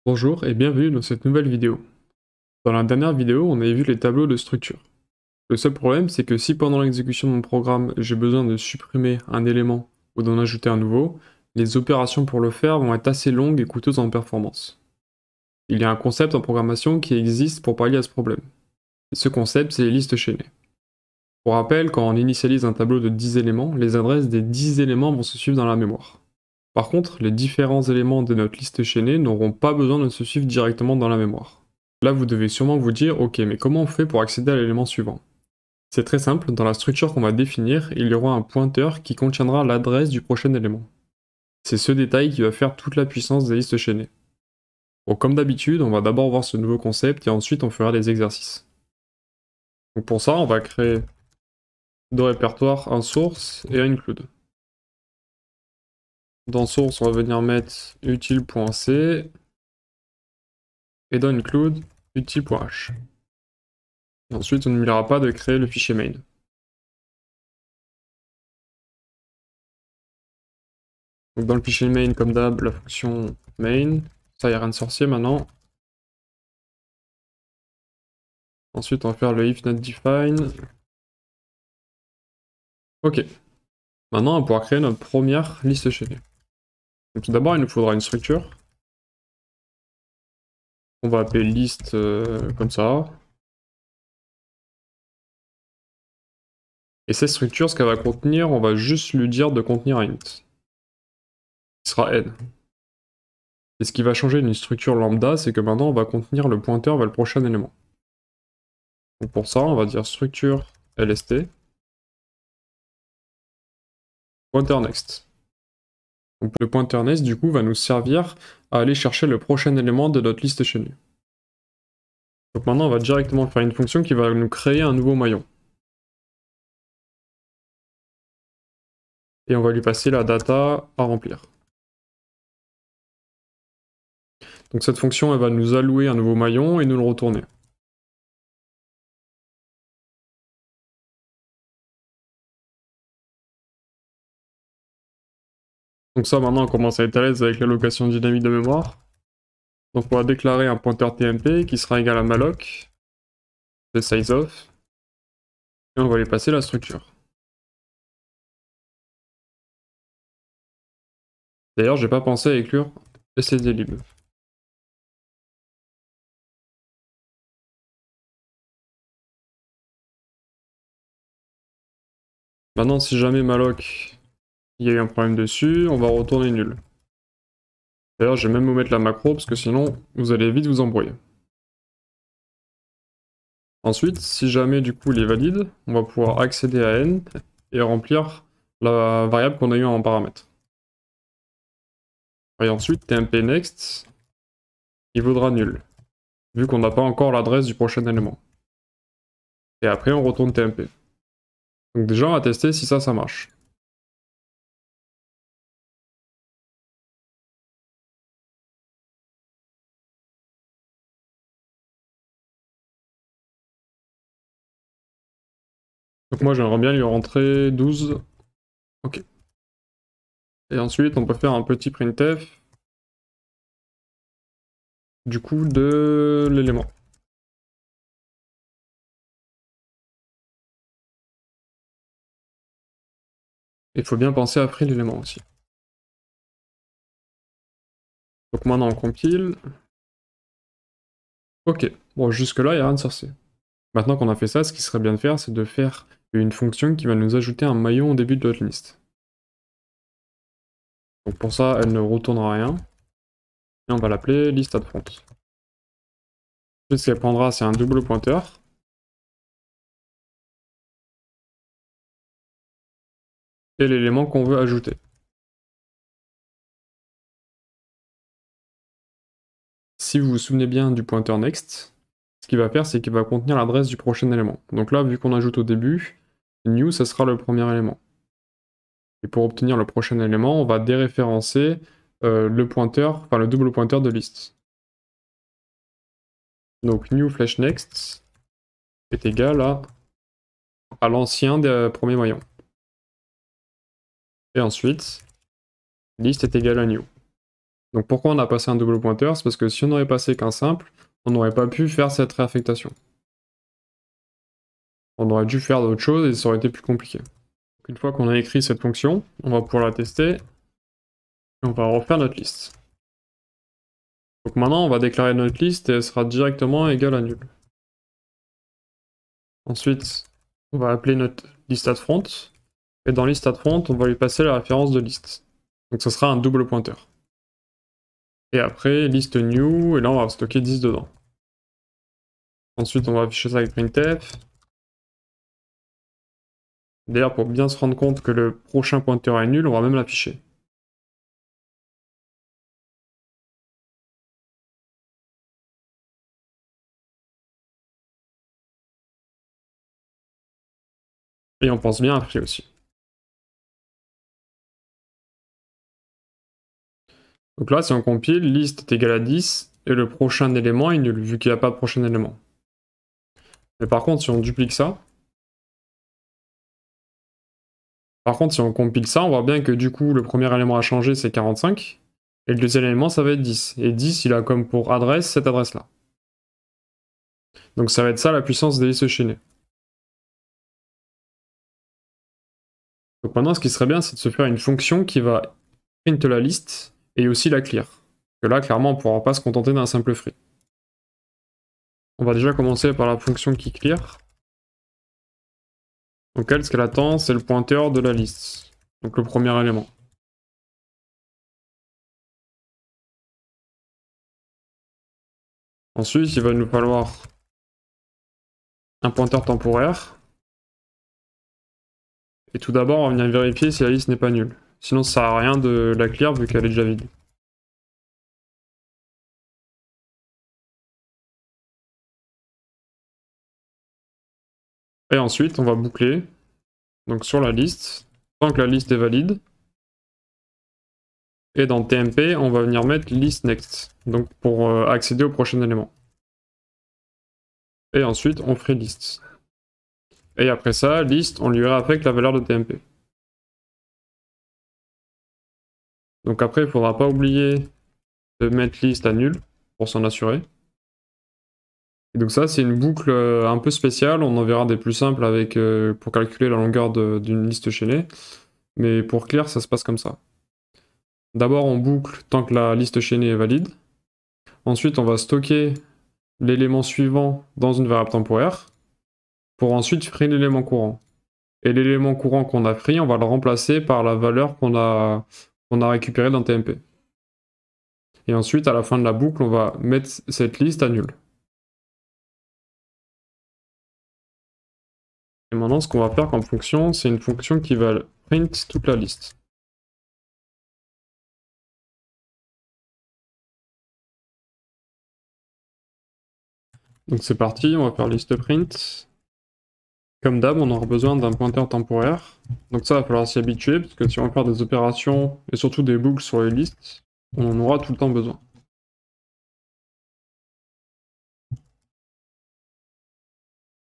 Bonjour et bienvenue dans cette nouvelle vidéo. Dans la dernière vidéo, on avait vu les tableaux de structure. Le seul problème, c'est que si pendant l'exécution de mon programme, j'ai besoin de supprimer un élément ou d'en ajouter un nouveau, les opérations pour le faire vont être assez longues et coûteuses en performance. Il y a un concept en programmation qui existe pour pallier à ce problème. Et ce concept, c'est les listes chaînées. Pour rappel, quand on initialise un tableau de 10 éléments, les adresses des 10 éléments vont se suivre dans la mémoire. Par contre, les différents éléments de notre liste chaînée n'auront pas besoin de se suivre directement dans la mémoire. Là, vous devez sûrement vous dire, ok, mais comment on fait pour accéder à l'élément suivant? C'est très simple, dans la structure qu'on va définir, il y aura un pointeur qui contiendra l'adresse du prochain élément. C'est ce détail qui va faire toute la puissance des listes chaînées. Bon, comme d'habitude, on va d'abord voir ce nouveau concept et ensuite on fera des exercices. Donc pour ça, on va créer deux répertoires, un source et un include. Dans source, on va venir mettre utile.c et dans include utile.h. Et ensuite, on n'oubliera pas de créer le fichier main. Donc dans le fichier main, comme d'hab, la fonction main. Ça, il n'y a rien de sorcier maintenant. Ensuite, on va faire le if not define. Ok. Maintenant, on va pouvoir créer notre première liste chaînée. Donc tout d'abord, il nous faudra une structure. On va appeler liste comme ça. Et cette structure, ce qu'elle va contenir, on va juste lui dire de contenir un int. Qui sera n. Et ce qui va changer d'une structure lambda, c'est que maintenant, on va contenir le pointeur vers le prochain élément. Donc pour ça, on va dire structure lst. Pointer next. Donc le pointer next, du coup, va nous servir à aller chercher le prochain élément de notre liste chaînée. Donc maintenant, on va directement faire une fonction qui va nous créer un nouveau maillon. Et on va lui passer la data à remplir. Donc cette fonction, elle va nous allouer un nouveau maillon et nous le retourner. Donc ça, maintenant, on commence à être à l'aise avec l'allocation dynamique de mémoire. Donc on va déclarer un pointeur tmp qui sera égal à malloc de sizeof. Et on va lui passer la structure. D'ailleurs, j'ai pas pensé à inclure stdlib. Maintenant, si jamais malloc, il y a eu un problème dessus, on va retourner nul. D'ailleurs, je vais même vous mettre la macro, parce que sinon, vous allez vite vous embrouiller. Ensuite, si jamais du coup il est valide, on va pouvoir accéder à n et remplir la variable qu'on a eu en paramètre. Et ensuite, tmp next, il vaudra nul, vu qu'on n'a pas encore l'adresse du prochain élément. Et après, on retourne tmp. Donc déjà, on va tester si ça marche. Donc moi, j'aimerais bien lui rentrer 12. Ok. Et ensuite, on peut faire un petit printf du coup de l'élément. Il faut bien penser après l'élément aussi. Donc maintenant, on compile. Ok. Bon, jusque-là, il n'y a rien de sorcier. Maintenant qu'on a fait ça, ce qui serait bien de faire, c'est de faire une fonction qui va nous ajouter un maillon au début de notre liste. Donc pour ça, elle ne retournera rien. Et on va l'appeler list@front. Ensuite, ce qu'elle prendra, c'est un double pointeur. Et l'élément qu'on veut ajouter. Si vous vous souvenez bien du pointeur next, ce qu'il va faire, c'est qu'il va contenir l'adresse du prochain élément. Donc là, vu qu'on ajoute au début, new, ça sera le premier élément. Et pour obtenir le prochain élément, on va déréférencer le pointeur, enfin le double pointeur de liste. Donc new flash next est égal à l'ancien des premiers maillons. Et ensuite, list est égal à new. Donc pourquoi on a passé un double pointeur? C'est parce que si on aurait passé qu'un simple, on n'aurait pas pu faire cette réaffectation. On aurait dû faire d'autres choses et ça aurait été plus compliqué. Donc une fois qu'on a écrit cette fonction, on va pouvoir la tester et on va refaire notre liste. Donc maintenant on va déclarer notre liste et elle sera directement égale à nul. Ensuite, on va appeler notre list at front et dans list at front, on va lui passer la référence de liste. Donc ça sera un double pointeur. Et après, list new, et là on va stocker 10 dedans. Ensuite, on va afficher ça avec printf. D'ailleurs, pour bien se rendre compte que le prochain pointeur est nul, on va même l'afficher. Et on pense bien après aussi. Donc là, si on compile, list est égal à 10, et le prochain élément est nul, vu qu'il n'y a pas de prochain élément. Mais par contre, si on duplique ça, si on compile ça, on voit bien que du coup, le premier élément à changer, c'est 45, et le deuxième élément, ça va être 10. Et 10, il a comme pour adresse cette adresse-là. Donc ça va être ça la puissance des listes chaînées. Donc maintenant, ce qui serait bien, c'est de se faire une fonction qui va print la liste, et aussi la clear. Que là, clairement, on ne pourra pas se contenter d'un simple free. On va déjà commencer par la fonction qui clear. Donc elle, ce qu'elle attend, c'est le pointeur de la liste. Donc le premier élément. Ensuite, il va nous falloir un pointeur temporaire. Et tout d'abord, on va venir vérifier si la liste n'est pas nulle. Sinon, ça sert à rien de la clear vu qu'elle est déjà vide. Et ensuite, on va boucler donc sur la liste, tant que la liste est valide. Et dans TMP, on va venir mettre list next, donc pour accéder au prochain élément. Et ensuite, on ferait list. Et après ça, list, on lui réaffecte la valeur de TMP. Donc après, il ne faudra pas oublier de mettre list à nul pour s'en assurer. Et donc ça, c'est une boucle un peu spéciale. On en verra des plus simples avec, pour calculer la longueur d'une liste chaînée. Mais pour clear, ça se passe comme ça. D'abord, on boucle tant que la liste chaînée est valide. Ensuite, on va stocker l'élément suivant dans une variable temporaire pour ensuite créer l'élément courant. Et l'élément courant qu'on a pris, on va le remplacer par la valeur qu'on a récupérée dans TMP. Et ensuite, à la fin de la boucle, on va mettre cette liste à nul. Et maintenant, ce qu'on va faire comme fonction, c'est une fonction qui va print toute la liste. Donc c'est parti, on va faire liste print. Comme d'hab, on aura besoin d'un pointeur temporaire. Donc ça, il va falloir s'y habituer, parce que si on veut faire des opérations, et surtout des boucles sur les listes, on en aura tout le temps besoin.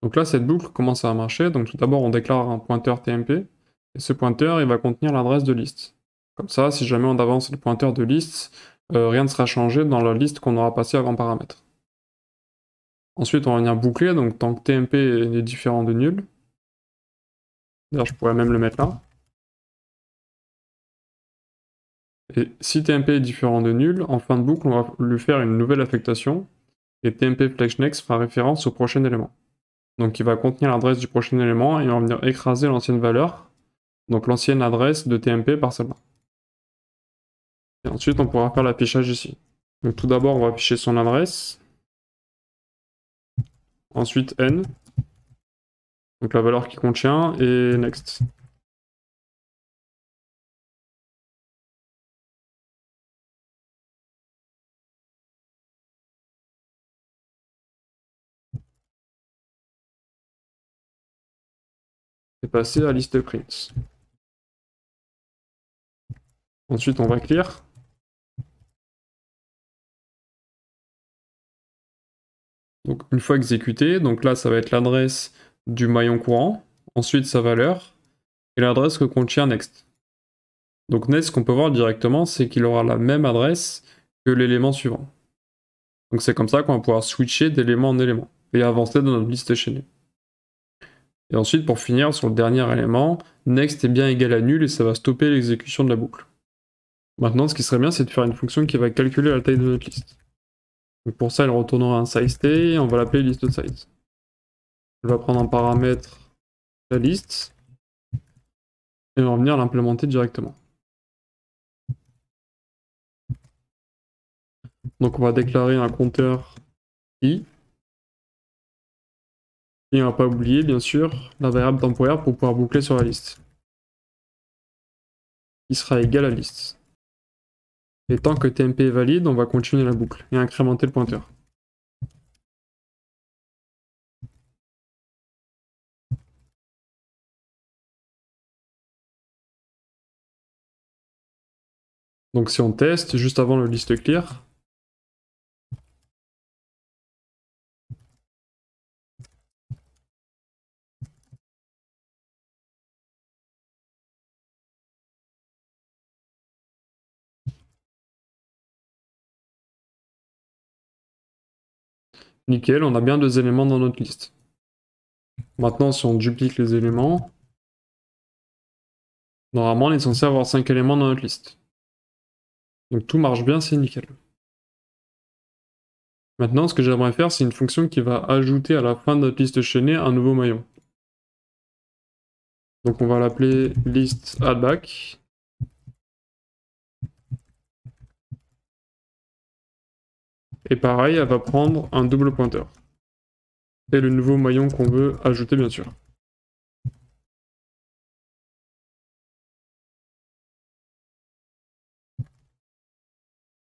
Donc là, cette boucle commence à marcher. Donc tout d'abord, on déclare un pointeur TMP, et ce pointeur, il va contenir l'adresse de liste. Comme ça, si jamais on avance le pointeur de liste, rien ne sera changé dans la liste qu'on aura passée avant paramètre. Ensuite, on va venir boucler, donc tant que TMP est différent de nul. D'ailleurs, je pourrais même le mettre là. Et si TMP est différent de nul, en fin de boucle, on va lui faire une nouvelle affectation, et TMP fetchNext fera référence au prochain élément. Donc il va contenir l'adresse du prochain élément, et on va venir écraser l'ancienne valeur, donc l'ancienne adresse de TMP par celle-là. Et ensuite, on pourra faire l'affichage ici. Donc tout d'abord, on va afficher son adresse. Ensuite, n. Donc la valeur qui contient, et next. Et passer à liste print. Ensuite, on va clear. Donc une fois exécuté, donc là ça va être l'adresse du maillon courant, ensuite sa valeur, et l'adresse que contient next. Donc next, ce qu'on peut voir directement, c'est qu'il aura la même adresse que l'élément suivant. Donc c'est comme ça qu'on va pouvoir switcher d'élément en élément et avancer dans notre liste chaînée. Et ensuite, pour finir, sur le dernier élément, next est bien égal à nul et ça va stopper l'exécution de la boucle. Maintenant, ce qui serait bien, c'est de faire une fonction qui va calculer la taille de notre liste. Donc pour ça, elle retournera un size et on va l'appeler list.size. Elle va prendre en paramètre la liste et on va venir l'implémenter directement. Donc on va déclarer un compteur i. Et on va pas oublier, bien sûr, la variable temporaire pour pouvoir boucler sur la liste. Qui sera égal à liste. Et tant que tmp est valide, on va continuer la boucle et incrémenter le pointeur. Donc si on teste, juste avant le list clear, nickel, on a bien 2 éléments dans notre liste. Maintenant, si on duplique les éléments, normalement on est censé avoir 5 éléments dans notre liste. Donc tout marche bien, c'est nickel. Maintenant, ce que j'aimerais faire, c'est une fonction qui va ajouter à la fin de notre liste chaînée un nouveau maillon. Donc on va l'appeler list addback. Et pareil, elle va prendre un double pointeur. Et le nouveau maillon qu'on veut ajouter, bien sûr.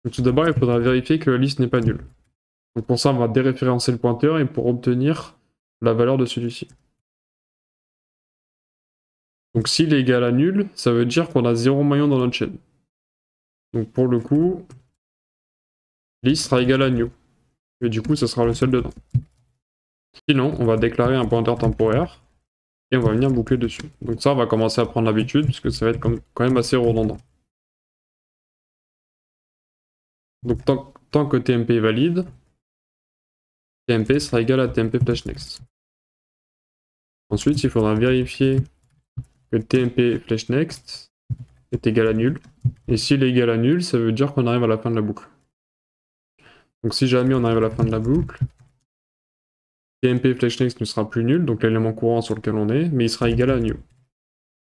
Donc tout d'abord, il faudra vérifier que la liste n'est pas nulle. Donc pour ça, on va déréférencer le pointeur et pour obtenir la valeur de celui-ci. Donc s'il est égal à nul, ça veut dire qu'on a 0 maillon dans notre chaîne. Donc pour le coup, list sera égal à new. Et du coup, ça sera le seul dedans. Sinon, on va déclarer un pointeur temporaire et on va venir boucler dessus. Donc ça, on va commencer à prendre l'habitude puisque ça va être quand même assez redondant. Donc tant que tmp est valide, tmp sera égal à tmp flash next. Ensuite, il faudra vérifier que tmp flash next est égal à nul. Et s'il est égal à nul, ça veut dire qu'on arrive à la fin de la boucle. Donc si jamais on arrive à la fin de la boucle, tmp flash next ne sera plus nul, donc l'élément courant sur lequel on est, mais il sera égal à new.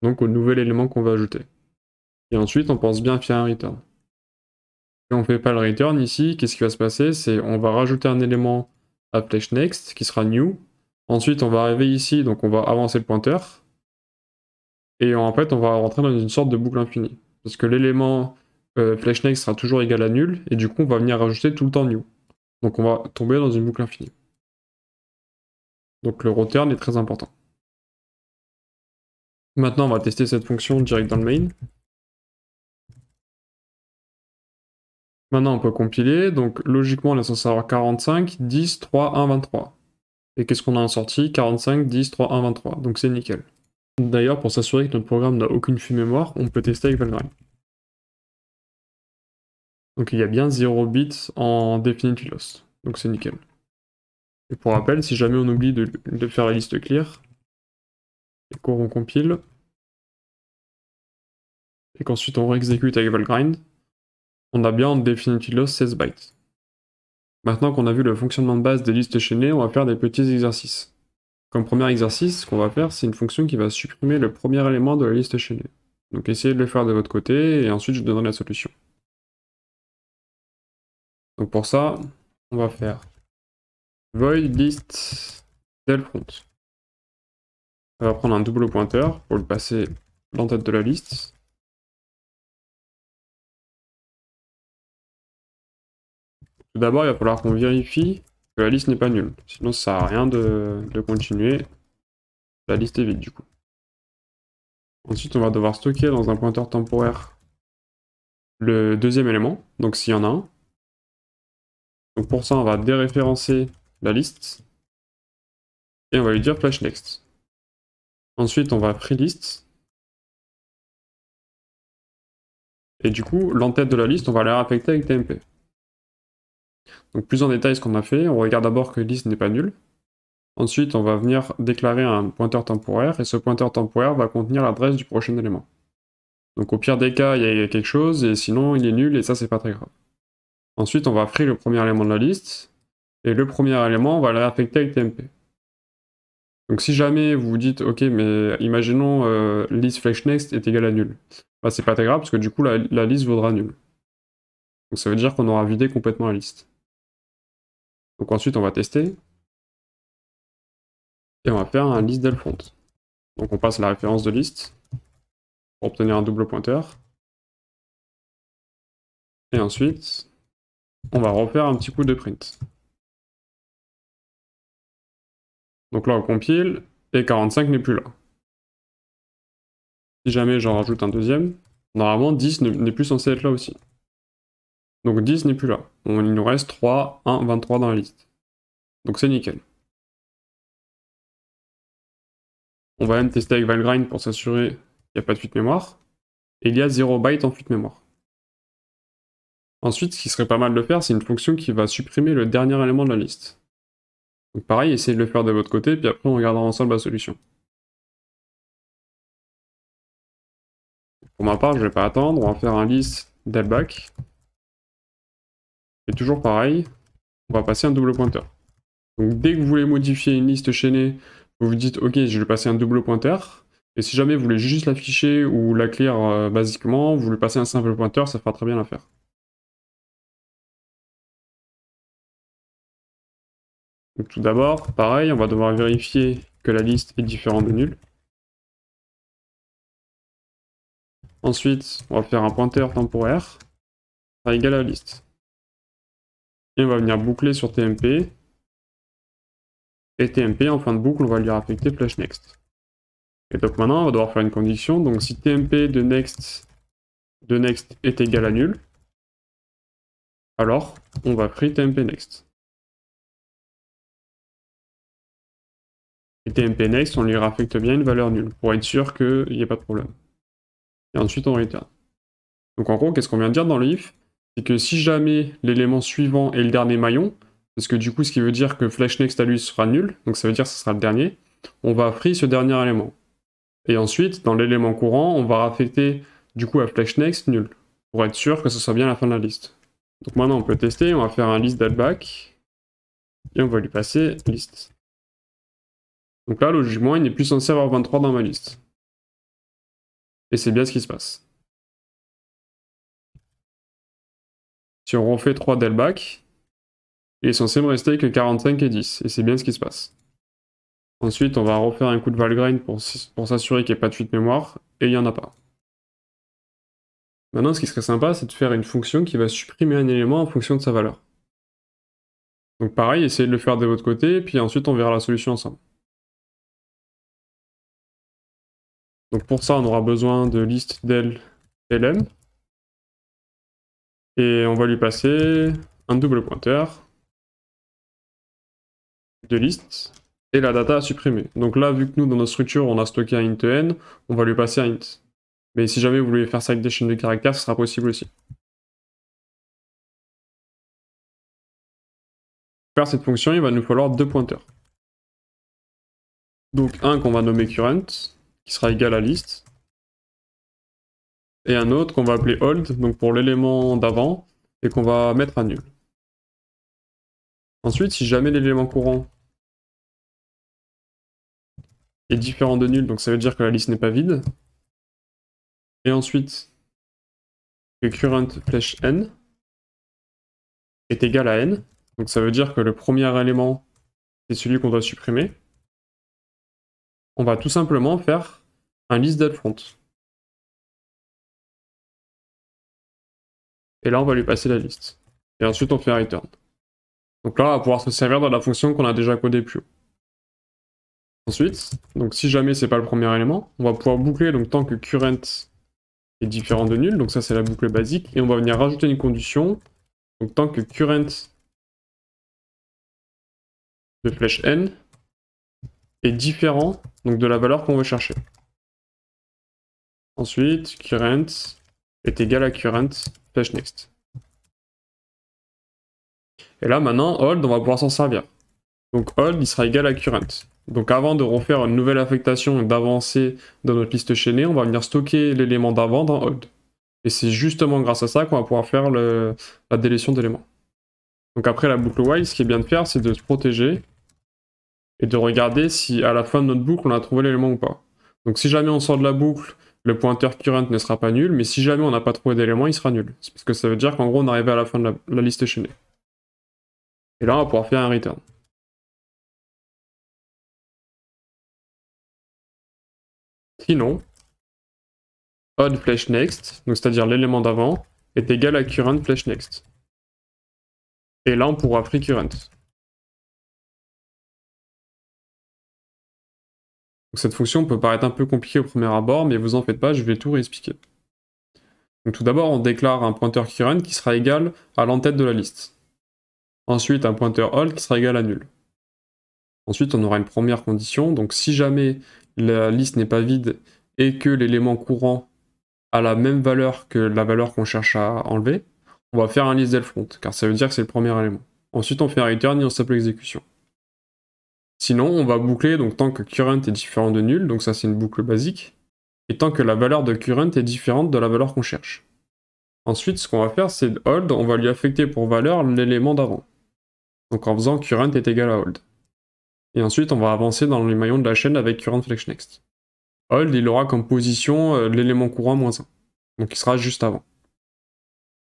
Donc au nouvel élément qu'on va ajouter. Et ensuite, on pense bien faire un return. Si on ne fait pas le return ici, qu'est-ce qui va se passer? C'est on va rajouter un élément à flash next qui sera new. Ensuite, on va arriver ici, donc on va avancer le pointeur. Et en fait, on va rentrer dans une sorte de boucle infinie. Parce que l'élément flash next sera toujours égal à nul, et du coup, on va venir rajouter tout le temps new. Donc on va tomber dans une boucle infinie. Donc le return est très important. Maintenant, on va tester cette fonction direct dans le main. Maintenant, on peut compiler. Donc logiquement, on est censé avoir 45, 10, 3, 1, 23. Et qu'est-ce qu'on a en sortie? 45, 10, 3, 1, 23. Donc c'est nickel. D'ailleurs, pour s'assurer que notre programme n'a aucune fuite mémoire, on peut tester avec Valgrind. Donc il y a bien 0 bits en definitely lost. Donc c'est nickel. Et pour rappel, si jamais on oublie de faire la liste clear, et qu'on recompile, et qu'ensuite on réexécute avec Valgrind, on a bien en definitely lost 16 bytes. Maintenant qu'on a vu le fonctionnement de base des listes chaînées, on va faire des petits exercices. Comme premier exercice, ce qu'on va faire, c'est une fonction qui va supprimer le premier élément de la liste chaînée. Donc essayez de le faire de votre côté, et ensuite je donnerai la solution. Donc pour ça, on va faire void list del front. On va prendre un double pointeur pour le passer l'entête de la liste. Tout d'abord, il va falloir qu'on vérifie que la liste n'est pas nulle. Sinon, ça sert à rien de continuer. La liste est vide du coup. Ensuite, on va devoir stocker dans un pointeur temporaire le deuxième élément, donc s'il y en a un. Donc pour ça, on va déréférencer la liste et on va lui dire flash next. Ensuite, on va free list. Et du coup, l'entête de la liste, on va la réaffecter avec tmp. Donc plus en détail ce qu'on a fait, on regarde d'abord que liste n'est pas nulle. Ensuite, on va venir déclarer un pointeur temporaire, et ce pointeur temporaire va contenir l'adresse du prochain élément. Donc au pire des cas, il y a quelque chose, et sinon il est nul, et ça c'est pas très grave. Ensuite, on va free le premier élément de la liste, et le premier élément, on va le réaffecter avec TMP. Donc si jamais vous vous dites, ok, mais imaginons liste flashNext est égale à nul. Bah c'est pas très grave, parce que du coup la liste vaudra nul. Donc ça veut dire qu'on aura vidé complètement la liste. Donc ensuite on va tester, et on va faire un list front. Donc on passe la référence de liste, pour obtenir un double pointeur. Et ensuite, on va refaire un petit coup de print. Donc là on compile, et 45 n'est plus là. Si jamais j'en rajoute un deuxième, normalement 10 n'est plus censé être là aussi. Donc 10 n'est plus là. Il nous reste 3, 1, 23 dans la liste. Donc c'est nickel. On va même tester avec Valgrind pour s'assurer qu'il n'y a pas de fuite mémoire. Et il y a 0 byte en fuite mémoire. Ensuite, ce qui serait pas mal de faire, c'est une fonction qui va supprimer le dernier élément de la liste. Donc pareil, essayez de le faire de votre côté, puis après on regardera ensemble la solution. Pour ma part, je vais pas attendre, on va faire un list delback. Et toujours pareil, on va passer un double pointeur. Donc dès que vous voulez modifier une liste chaînée, vous vous dites ok, je vais passer un double pointeur. Et si jamais vous voulez juste l'afficher ou la clear basiquement, vous voulez passer un simple pointeur, ça fera très bien l'affaire. Donc tout d'abord, pareil, on va devoir vérifier que la liste est différente de nul. Ensuite, on va faire un pointeur temporaire à égal à la liste. Et on va venir boucler sur TMP. Et TMP, en fin de boucle, on va lui affecter flashNext. Et donc maintenant, on va devoir faire une condition. Donc si TMP de next est égal à nul, alors on va free TMP next. Et TMP next, on lui réaffecte bien une valeur nulle, pour être sûr qu'il n'y ait pas de problème. Et ensuite, on return. Donc en gros, qu'est-ce qu'on vient de dire dans le if? C'est que si jamais l'élément suivant est le dernier maillon, parce que du coup, ce qui veut dire que flashNext à lui sera nul, donc ça veut dire que ce sera le dernier, on va free ce dernier élément. Et ensuite, dans l'élément courant, on va affecter du coup à flashNext nul, pour être sûr que ce soit bien la fin de la liste. Donc maintenant, on peut tester, on va faire un list back, et on va lui passer list. Donc là, logiquement, il n'est plus censé avoir 23 dans ma liste. Et c'est bien ce qui se passe. Si on refait 3 delback, il est censé me rester que 45 et 10, et c'est bien ce qui se passe. Ensuite, on va refaire un coup de Valgrind pour s'assurer qu'il n'y ait pas de fuite mémoire, et il n'y en a pas. Maintenant, ce qui serait sympa, c'est de faire une fonction qui va supprimer un élément en fonction de sa valeur. Donc pareil, essayez de le faire de votre côté, puis ensuite on verra la solution ensemble. Donc pour ça, on aura besoin de list del lm, et on va lui passer un double pointeur de liste, et la data à supprimer. Donc là, vu que nous, dans notre structure, on a stocké un int n, on va lui passer un int. Mais si jamais vous voulez faire ça avec des chaînes de caractères, ce sera possible aussi. Pour faire cette fonction, il va nous falloir deux pointeurs. Donc un qu'on va nommer current, qui sera égal à list, et un autre qu'on va appeler old, donc pour l'élément d'avant, et qu'on va mettre à nul. Ensuite, si jamais l'élément courant est différent de nul, donc ça veut dire que la liste n'est pas vide, et ensuite que current flash n est égal à n, donc ça veut dire que le premier élément c'est celui qu'on doit supprimer, on va tout simplement faire un list front. Et là on va lui passer la liste. Et ensuite on fait un return. Donc là on va pouvoir se servir de la fonction qu'on a déjà codée plus haut. Ensuite, donc si jamais c'est pas le premier élément, on va pouvoir boucler donc tant que current est différent de nul, donc ça c'est la boucle basique, et on va venir rajouter une condition, donc tant que current de flèche n est différent donc de la valeur qu'on veut chercher. Ensuite, current est égal à current flèche next. Et là maintenant, hold, on va pouvoir s'en servir. Donc hold, il sera égal à current. Donc avant de refaire une nouvelle affectation et d'avancer dans notre liste chaînée, on va venir stocker l'élément d'avant dans hold. Et c'est justement grâce à ça qu'on va pouvoir faire la délétion d'éléments. Donc après la boucle while, ce qui est bien de faire, c'est de se protéger et de regarder si à la fin de notre boucle, on a trouvé l'élément ou pas. Donc si jamais on sort de la boucle, le pointeur current ne sera pas nul, mais si jamais on n'a pas trouvé d'élément, il sera nul. C'est parce que ça veut dire qu'en gros, on est arrivé à la fin de la liste chaînée. Et là, on va pouvoir faire un return. Sinon, odd flash next, donc c'est-à-dire l'élément d'avant, est égal à current flash next. Et là, on pourra free current. Donc cette fonction peut paraître un peu compliquée au premier abord, mais vous en faites pas, je vais tout réexpliquer. Donc tout d'abord, on déclare un pointeur current qui sera égal à l'entête de la liste. Ensuite, un pointeur hold qui sera égal à nul. Ensuite, on aura une première condition, donc si jamais la liste n'est pas vide et que l'élément courant a la même valeur que la valeur qu'on cherche à enlever, on va faire un list front, car ça veut dire que c'est le premier élément. Ensuite, on fait un return et on stoppe l'exécution. Sinon, on va boucler donc tant que current est différent de nul, donc ça c'est une boucle basique, et tant que la valeur de current est différente de la valeur qu'on cherche. Ensuite, ce qu'on va faire, c'est hold, on va lui affecter pour valeur l'élément d'avant. Donc en faisant current est égal à hold. Et ensuite, on va avancer dans les maillons de la chaîne avec current flash next. Hold, il aura comme position l'élément courant -1. Donc il sera juste avant.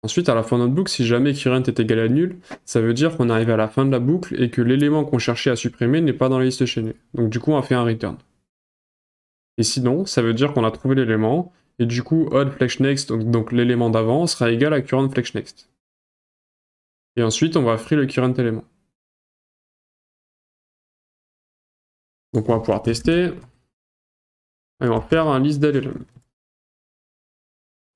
Ensuite, à la fin de notre boucle, si jamais current est égal à nul, ça veut dire qu'on est arrivé à la fin de la boucle et que l'élément qu'on cherchait à supprimer n'est pas dans la liste chaînée. Donc du coup, on fait un return. Et sinon, ça veut dire qu'on a trouvé l'élément, et du coup, odd flash next, donc l'élément d'avant, sera égal à current flash next. Et ensuite, on va free le current élément. Donc on va pouvoir tester. Et on va faire un list d'LLM.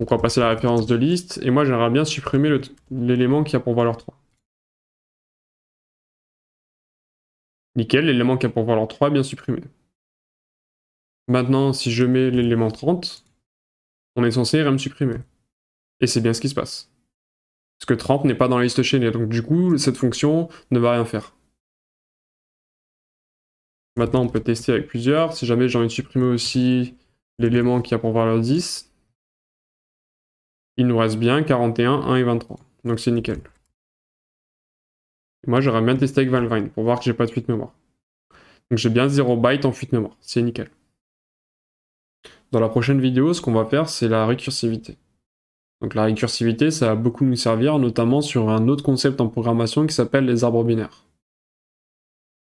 Donc on va passer la référence de liste, et moi j'aimerais bien supprimer l'élément qui a pour valeur 3. Nickel, l'élément qui a pour valeur 3 est bien supprimé. Maintenant, si je mets l'élément 30, on est censé me supprimer. Et c'est bien ce qui se passe. Parce que 30 n'est pas dans la liste chaînée, donc du coup, cette fonction ne va rien faire. Maintenant, on peut tester avec plusieurs. Si jamais j'ai envie de supprimer aussi l'élément qui a pour valeur 10, il nous reste bien 41, 1 et 23. Donc c'est nickel. Et moi, j'aurais bien testé avec Valgrind pour voir que j'ai pas de fuite mémoire. Donc j'ai bien 0 byte en fuite mémoire. C'est nickel. Dans la prochaine vidéo, ce qu'on va faire, c'est la récursivité. Donc la récursivité, ça va beaucoup nous servir, notamment sur un autre concept en programmation qui s'appelle les arbres binaires.